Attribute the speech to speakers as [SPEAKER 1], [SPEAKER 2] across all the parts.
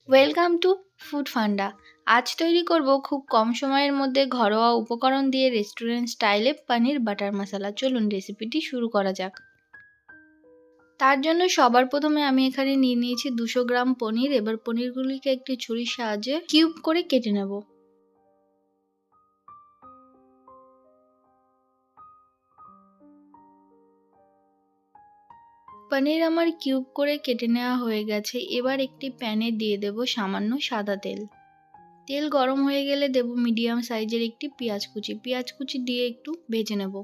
[SPEAKER 1] Welcome to food ফান্ডা। আজ তৈরি করব খুব কম সময়ের মধ্যে ঘরোয়া উপকরণ দিয়ে রেস্টুরেন্ট স্টাইলে পনির বাটার মশলা। চলুন রেসিপিটি শুরু করা যাক। তার জন্য সবার প্রথমে আমি এখানে নিয়ে নিয়েছি 200 গ্রাম পনির। এবার পনিরগুলিকে একটি ছুরির সাহায্যে কিউব করে কেটে নেব। পনির আমার কিউব করে কেটে নেওয়া হয়ে গেছে। এবার একটি প্যানে দিয়ে দেব সামান্য সাদা তেল। তেল গরম হয়ে গেলে দেব মিডিয়াম সাইজের একটি পেঁয়াজ কুচি দিয়ে একটু ভেজে নেব।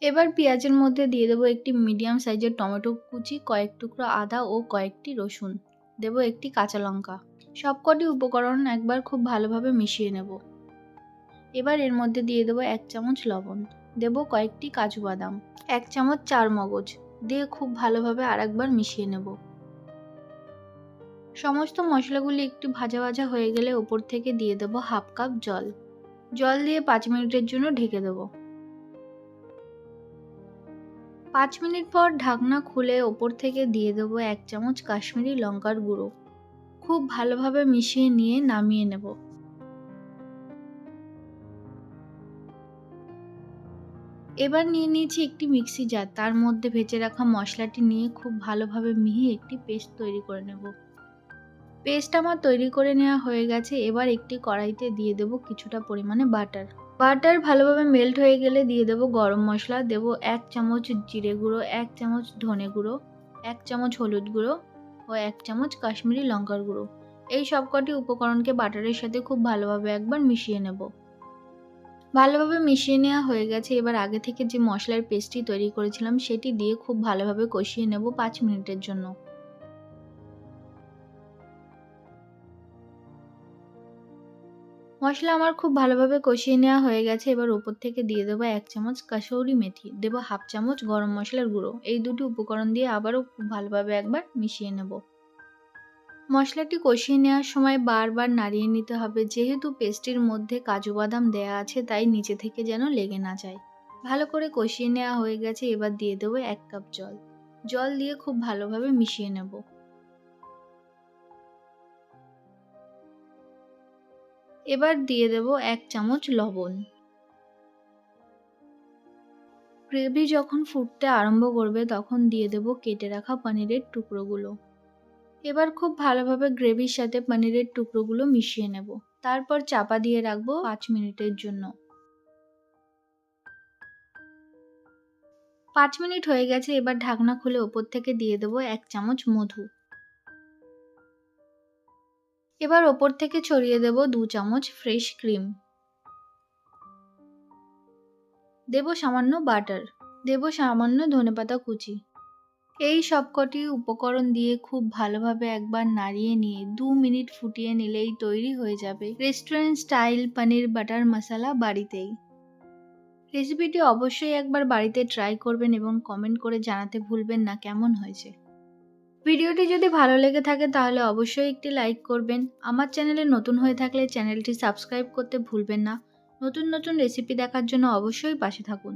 [SPEAKER 1] এবার পেঁয়াজের মধ্যে দিয়ে দেবো একটি মিডিয়াম সাইজের টমেটো কুচি, কয়েক টুকরো আদা ও কয়েকটি রসুন, দেবো একটি কাঁচা লঙ্কা। সবকটি উপকরণ একবার খুব ভালোভাবে মিশিয়ে নেব। এবার এর মধ্যে দিয়ে দেবো 1 চামচ লবণ, দেবো কয়েকটি কাজু বাদাম, 1 চামচ চারমগজ দিয়ে খুব ভালোভাবে আরেকবার মিশিয়ে নেব। সমস্ত মশলাগুলি একটু ভাজা ভাজা হয়ে গেলে ওপর থেকে দিয়ে দেবো হাফ কাপ জল। জল দিয়ে 5 মিনিটের জন্য ঢেকে দেবো। 5 মিনিট পর ঢাকনা খুলে ওপর থেকে দিয়ে দেবো 1 চামচ কাশ্মীরি লঙ্কার গুঁড়ো। খুব ভালোভাবে মিশিয়ে নিয়ে নামিয়ে নেব। এবার নিয়ে নিয়েছি একটি মিক্সি জার, তার মধ্যে ভেজে রাখা মশলাটি নিয়ে খুব ভালোভাবে মিহি একটি পেস্ট তৈরি করে নেব। পেস্ট আমার তৈরি করে নেওয়া হয়ে গেছে। এবার একটি কড়াইতে দিয়ে দেবো কিছুটা পরিমাণে বাটার ভালোভাবে মেল্ট হয়ে গেলে দিয়ে দেবো গরম মশলা, দেবো 1 চামচ জিরে গুঁড়ো, 1 চামচ ধনে গুঁড়ো, 1 চামচ হলুদ গুঁড়ো ও 1 চামচ কাশ্মীরি লঙ্কার গুঁড়ো। এই সবকটি উপকরণকে বাটারের সাথে খুব ভালোভাবে একবার মিশিয়ে নেব। ভালোভাবে মিশিয়ে নেওয়া হয়ে গেছে। এবার আগে থেকে যে মশলার পেস্টটি তৈরি করেছিলাম সেটি দিয়ে খুব ভালোভাবে কষিয়ে নেব 5 মিনিটের জন্য। মশলা আমার খুব ভালোভাবে কষিয়ে নেওয়া হয়ে গেছে। এবার ওপর থেকে দিয়ে দেবো 1 চামচ কাসৌরি মেথি, দেবো হাফ চামচ গরম মশলার গুঁড়ো। এই দুটি উপকরণ দিয়ে আবারও খুব ভালোভাবে একবার মিশিয়ে নেব। মশলাটি কষিয়ে নেওয়ার সময় বারবার নাড়িয়ে নিতে হবে, যেহেতু পেস্টের মধ্যে কাজু বাদাম দেওয়া আছে তাই নিচে থেকে যেন লেগে না যায়। ভালো করে কষিয়ে নেওয়া হয়ে গেছে। এবার দিয়ে দেবো 1 কাপ জল দিয়ে খুব ভালোভাবে মিশিয়ে নেব। এবার দিয়ে দেব 1 চামচ লবণ। গ্রেভি যখন ফুটতে আরম্ভ করবে তখন দিয়ে দেব কেটে রাখা পনিরের টুকরোগুলো। এবার খুব ভালোভাবে গ্রেভির সাথে পনিরের টুকরোগুলো মিশিয়ে নেব। তারপর চাপা দিয়ে রাখবো 5 মিনিটের জন্য। 5 মিনিট হয়ে গেছে। এবার ঢাকনা খুলে ওপর থেকে দিয়ে দেব 1 চামচ মধু। এবার ওপর থেকে ছড়িয়ে দেব 2 চামচ ফ্রেশ ক্রিম। দেব সামান্য বাটার, দেব সামান্য ধনেপাতা কুচি। এই সবকটি উপকরণ দিয়ে খুব ভালোভাবে একবার নাড়িয়ে নিয়ে 2 মিনিট ফুটিয়ে নিলেই তৈরি হয়ে যাবে রেস্টুরেন্ট স্টাইল পনির বাটার মশলা বাড়িতেই। রেসিপিটি অবশ্যই একবার বাড়িতে ট্রাই করবেন এবং কমেন্ট করে জানাতে ভুলবেন না কেমন হয়েছে। ভিডিওটি যদি ভালো লেগে থাকে তাহলে অবশ্যই একটি লাইক করবেন। আমার চ্যানেলে নতুন হয়ে থাকলে চ্যানেলটি সাবস্ক্রাইব করতে ভুলবেন না। নতুন রেসিপি দেখার জন্য অবশ্যই পাশে থাকুন।